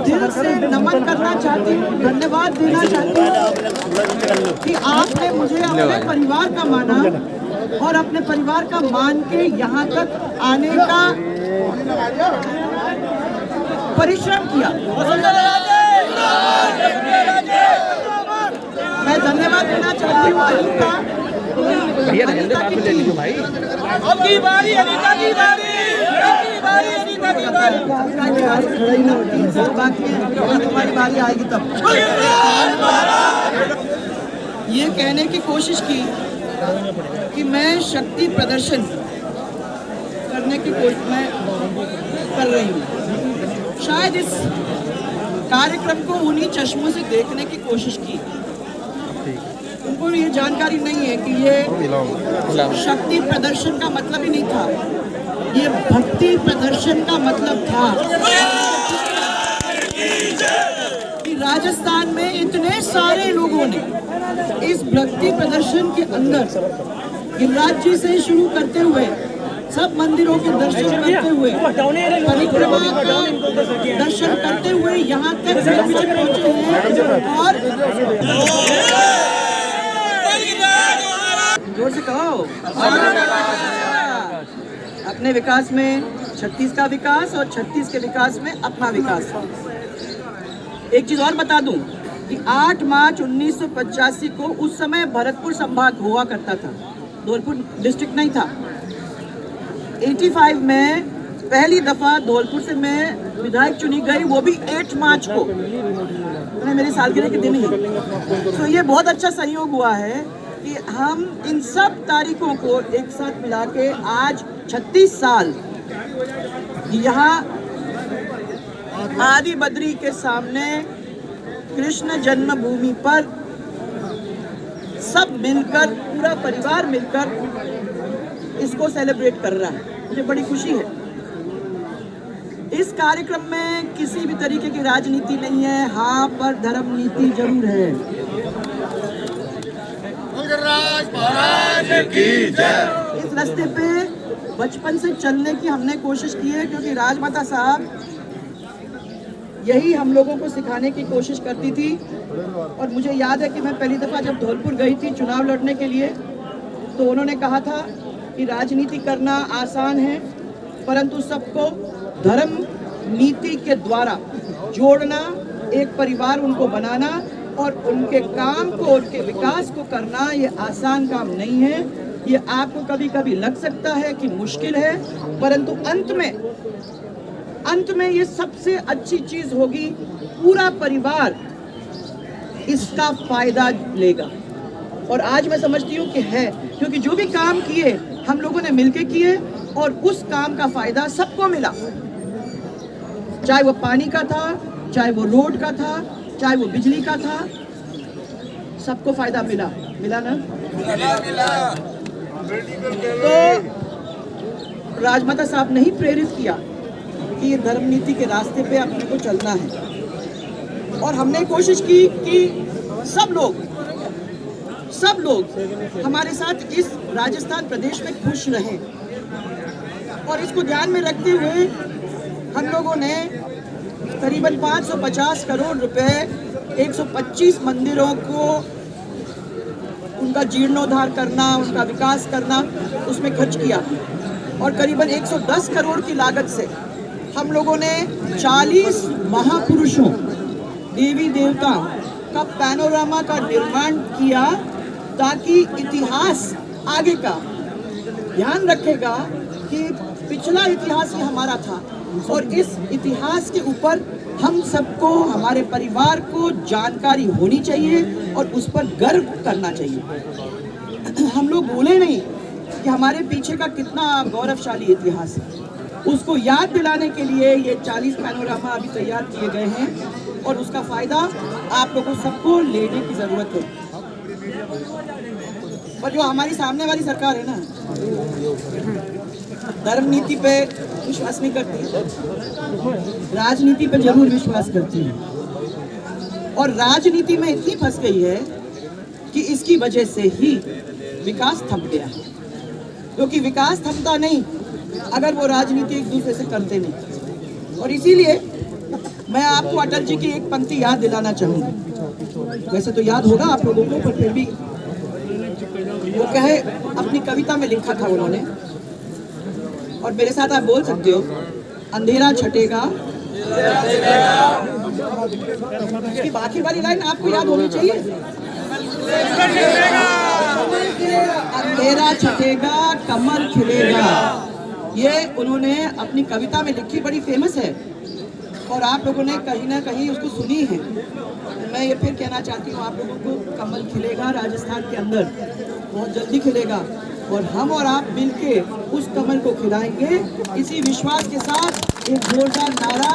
दिल से नमन करना चाहती हूँ, धन्यवाद देना चाहती हूँ कि आपने मुझे अपने परिवार का माना और अपने परिवार का मान के यहाँ तक आने का परिश्रम किया। मैं धन्यवाद देना चाहती हूँ अनीता भाई अब की बारी, अनीता की बारी, अनीता की बारी। 3 साल बाकी है, तुम्हारी बारी आएगी तब। ये कहने की कोशिश की कि मैं शक्ति प्रदर्शन करने की कोशिश मैं कर रही हूँ। शायद इस कार्यक्रम को उन्हीं चश्मों से देखने की कोशिश की। उनको ये जानकारी नहीं है कि ये शक्ति प्रदर्शन का मतलब ही नहीं था, ये भक्ति प्रदर्शन का मतलब था कि राजस्थान में इतने सारे लोगों ने इस भक्ति प्रदर्शन के अंदर गिरिराज जी से शुरू करते हुए सब मंदिरों के दर्शन करते हुए, परिक्रमा का दर्शन करते हुए यहाँ तक पहुँचे हैं। और जोर से कहो, अपने विकास में छत्तीस का विकास और छत्तीस के विकास में अपना विकास। एक चीज और बता दूं कि 8 मार्च 1985 को उस समय भरतपुर संभाग हुआ करता था, धौलपुर डिस्ट्रिक्ट नहीं था। 85 में पहली दफा धौलपुर से मैं विधायक चुनी गई, वो भी 8 मार्च को, मेरी सालगिरह के दिन ही। तो ये बहुत अच्छा संयोग हुआ है कि हम इन सब तारीखों को एक साथ मिला के आज 36 साल यहाँ आदि बद्री के सामने कृष्ण जन्मभूमि पर सब मिलकर, पूरा परिवार मिलकर इसको सेलिब्रेट कर रहा है। मुझे बड़ी खुशी है। इस कार्यक्रम में किसी भी तरीके की राजनीति नहीं है, हाँ पर धर्म नीति जरूर है। इस रास्ते पे बचपन से चलने की हमने कोशिश की है, क्योंकि राजमाता साहब यही हम लोगों को सिखाने की कोशिश करती थी। और मुझे याद है कि मैं पहली दफ़ा जब धौलपुर गई थी चुनाव लड़ने के लिए, तो उन्होंने कहा था कि राजनीति करना आसान है, परंतु सबको धर्म नीति के द्वारा जोड़ना, एक परिवार उनको बनाना और उनके काम को, उनके विकास को करना, ये आसान काम नहीं है। ये आपको कभी कभी लग सकता है कि मुश्किल है, परंतु अंत में ये सबसे अच्छी चीज होगी। पूरा परिवार इसका फायदा लेगा। और आज मैं समझती हूँ कि है, क्योंकि जो भी काम किए हम लोगों ने मिलके किए और उस काम का फायदा सबको मिला। चाहे वो पानी का था, चाहे वो रोड का था, चाहे वो बिजली का था, सबको फायदा मिला। मिला ना? तो राजमाता साहब ने ही प्रेरित किया कि ये धर्म नीति के रास्ते पे अपने को चलना है। और हमने कोशिश की कि सब लोग हमारे साथ इस राजस्थान प्रदेश में खुश रहें। और इसको ध्यान में रखते हुए हम लोगों ने करीबन 550 करोड़ रुपए 125 मंदिरों को उनका जीर्णोद्धार करना, उनका विकास करना, उसमें खर्च किया। और करीबन 110 करोड़ की लागत से हम लोगों ने 40 महापुरुषों, देवी देवताओं का पैनोरामा का निर्माण किया, ताकि इतिहास आगे का ध्यान रखेगा कि पिछला इतिहास ही हमारा था और इस इतिहास के ऊपर हम सबको, हमारे परिवार को जानकारी होनी चाहिए और उस पर गर्व करना चाहिए। हम लोग भूले नहीं कि हमारे पीछे का कितना गौरवशाली इतिहास है। उसको याद दिलाने के लिए ये 40 पैनोरामा अभी तैयार किए गए हैं और उसका फ़ायदा आप लोगों सबको लेने की ज़रूरत है। और जो हमारी सामने वाली सरकार है ना, धर्म नीति पे विश्वास नहीं करती है, राजनीति पे जरूर विश्वास करती है। और राजनीति में इतनी फंस गई है कि इसकी वजह से ही विकास थम गया है। क्योंकि विकास थमता नहीं अगर वो राजनीति एक दूसरे से करते नहीं। और इसीलिए मैं आपको अटल जी की एक पंक्ति याद दिलाना चाहूंगा। वैसे तो याद होगा आप लोगों को, पर फिर भी वो कहे, अपनी कविता में लिखा था उन्होंने, और मेरे साथ आप बोल सकते हो, अंधेरा छटेगा। इसकी बाकी वाली लाइन आपको याद होनी चाहिए। अंधेरा छटेगा, कमल खिलेगा। ये उन्होंने अपनी कविता में लिखी, बड़ी फेमस है और आप लोगों ने कहीं ना कहीं उसको सुनी है। मैं ये फिर कहना चाहती हूँ आप लोगों को, कमल खिलेगा राजस्थान के अंदर, बहुत जल्दी खिलेगा, और हम और आप मिलके उस कमल को खिलाएंगे। इसी विश्वास के साथ एक जोरदार नारा,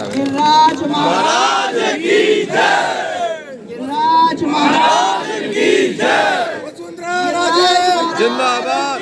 गिरिराज महाराज की जय, गिरिराज महाराज की जय, जिंदाबाद।